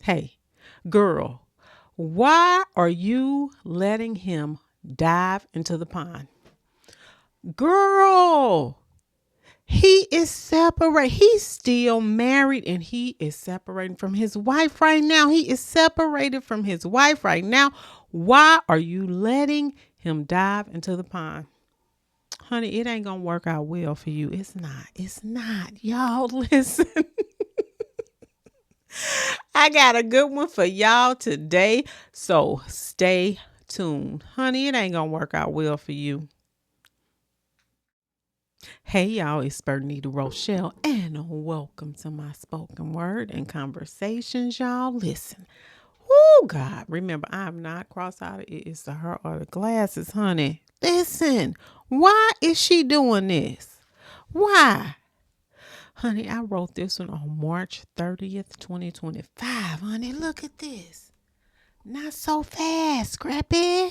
Hey, girl, why are you letting him dive into the pond? Girl, he is separate. He's still married and he is separating from his wife right now. He is separated from his wife right now. Why are you letting him dive into the pond? Honey, it ain't gonna work out well for you. It's not. It's not. Y'all, listen. I got a good one for y'all today. So stay tuned. Honey, it ain't gonna work out well for you. Hey y'all, it's Bernita Rochele, and welcome to my spoken word and conversations, y'all. Listen. Oh God, remember, I'm not cross-eyed. It is the her or the glasses, honey. Listen, why is she doing this? Why? Honey, I wrote this one on March 30th, 2025. Honey, look at this. Not so fast, Scrappy.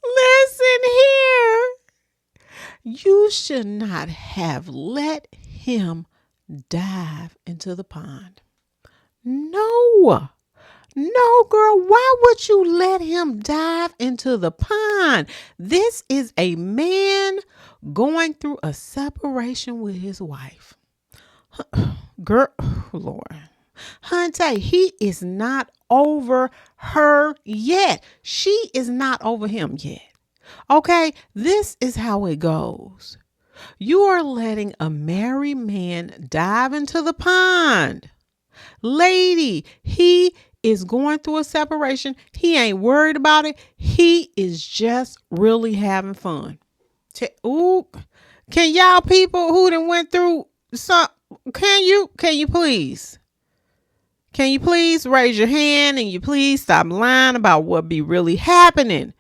Listen here. You should not have let him dive into the pond. No. No, girl. Why would you let him dive into the pond? This is a man going through a separation with his wife. Girl, Lord. Hunty, he is not over her yet. She is not over him yet. Okay, this is how it goes. You are letting a married man dive into the pond. Lady, he is going through a separation. He ain't worried about it. He is just really having fun. Ooh, can y'all people who done went through some, can you please? Can you please raise your hand and you please stop lying about what be really happening?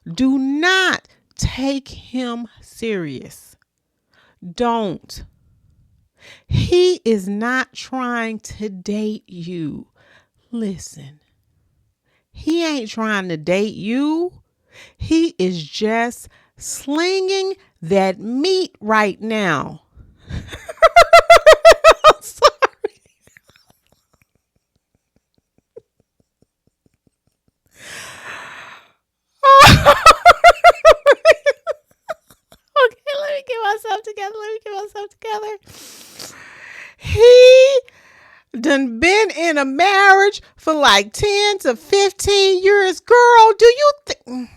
Do not take him serious. Don't. He is not trying to date you. Listen, he ain't trying to date you. He is just slinging that meat right now. I'm sorry. Okay, let me get myself together. He done been in a marriage for like 10 to 15 years. Girl, do you think...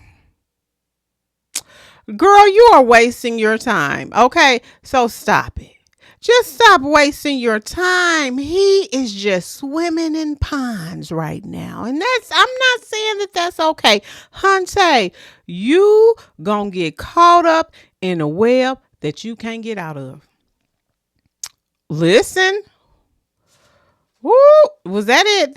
Girl, you are wasting your time. Okay, so stop it. Just stop wasting your time. He is just swimming in ponds right now. And I'm not saying that that's okay. Hunte, you gonna get caught up in a web that you can't get out of. Listen. Woo, was that it?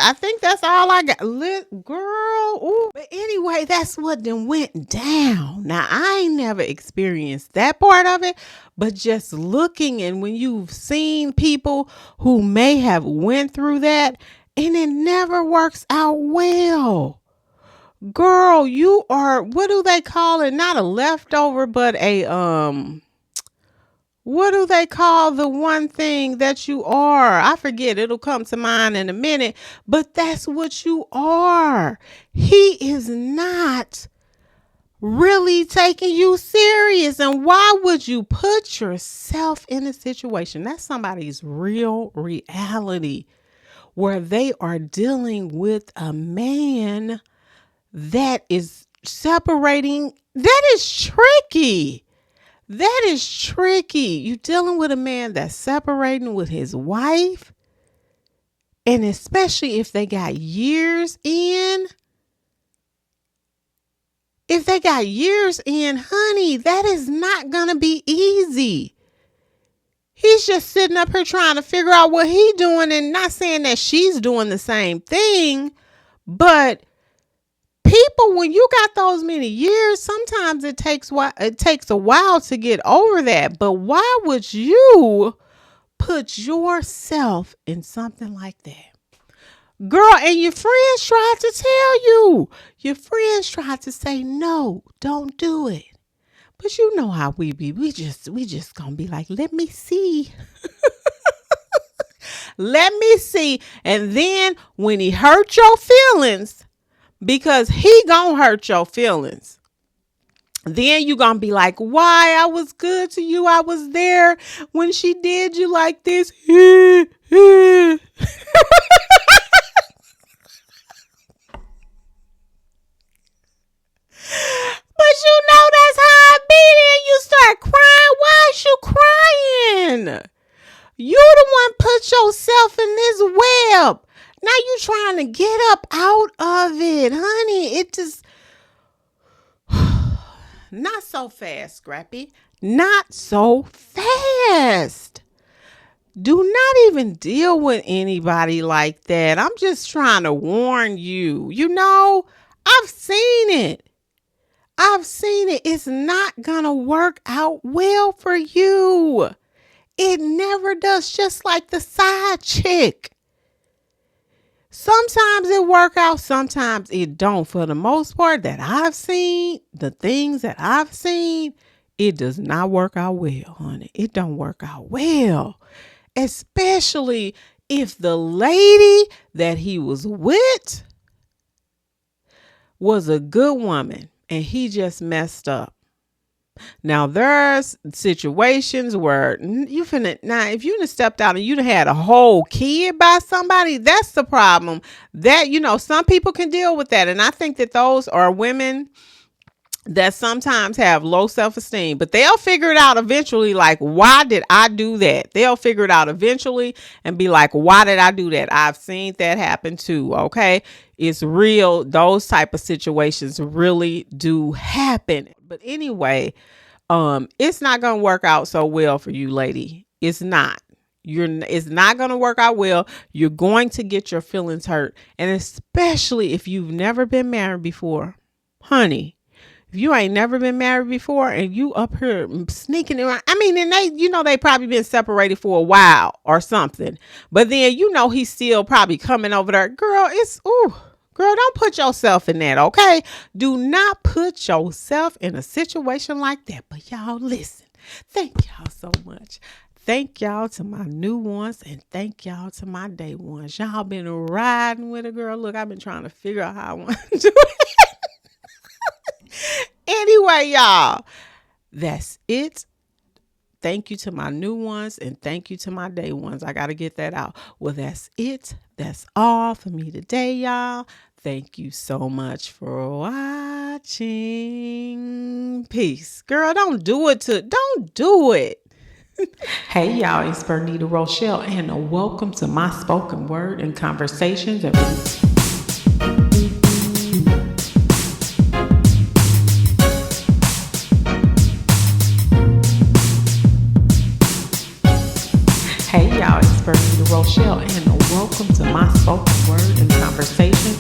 I think that's all I got. Girl, ooh. But anyway, that's what then went down. Now, I ain't never experienced that part of it, but just looking and when you've seen people who may have went through that and it never works out well. Girl, you are, what do they call it? Not a leftover, but what do they call the one thing that you are? I forget. It'll come to mind in a minute. But that's what you are. He is not really taking you serious. And why would you put yourself in a situation? That's somebody's real reality where they are dealing with a man that is separating. That is tricky. That is tricky. You dealing with a man that's separating with his wife. And especially if they got years in. If they got years in, honey, that is not going to be easy. He's just sitting up here trying to figure out what he's doing and not saying that she's doing the same thing. But people, when you got those many years, sometimes it takes a while to get over that. But why would you put yourself in something like that? Girl, and your friends tried to tell you. Your friends tried to say, no, don't do it. But you know how we be. We just gonna be like, let me see. Let me see. And then when he hurt your feelings, because he gonna hurt your feelings, then you gonna be like, why? I was good to you. I was there when she did you like this. But you know that's how it be. Then you start crying. Why is you crying? You the one put yourself in this web. Now you trying to get up out of it, honey. It just not so fast, Scrappy. Not so fast. Do not even deal with anybody like that. I'm just trying to warn you. You know, I've seen it. I've seen it. It's not gonna work out well for you. It never does, just like the side chick. Sometimes it work out, sometimes it don't. For the most part that I've seen, the things that I've seen, it does not work out well, honey. It don't work out well. Especially if the lady that he was with was a good woman and he just messed up. Now there's situations where if you done stepped out and you done had a whole kid by somebody, that's the problem. That, some people can deal with that. And I think that those are women that sometimes have low self-esteem, but they'll figure it out eventually. Like, why did I do that? They'll figure it out eventually and be like, why did I do that? I've seen that happen too. Okay. It's real. Those type of situations really do happen. But anyway, it's not going to work out so well for you, lady. It's not. It's not going to work out well. You're going to get your feelings hurt. And especially if you've never been married before, honey. If you ain't never been married before and you up here sneaking around, and they probably been separated for a while or something. But then, he's still probably coming over there. Girl, girl, don't put yourself in that, okay? Do not put yourself in a situation like that. But y'all, listen, thank y'all so much. Thank y'all to my new ones and thank y'all to my day ones. Y'all been riding with a girl. Look, I've been trying to figure out how I want to do it. Anyway, y'all, that's it. Thank you to my new ones and thank you to my day ones. I got to get that out. Well, that's it. That's all for me today, y'all. Thank you so much for watching. Peace. Girl, don't do it. Hey, y'all, it's Bernita Rochele and welcome to my spoken word and conversations. Hey y'all, it's Bernita Rochele and welcome to my spoken word and conversation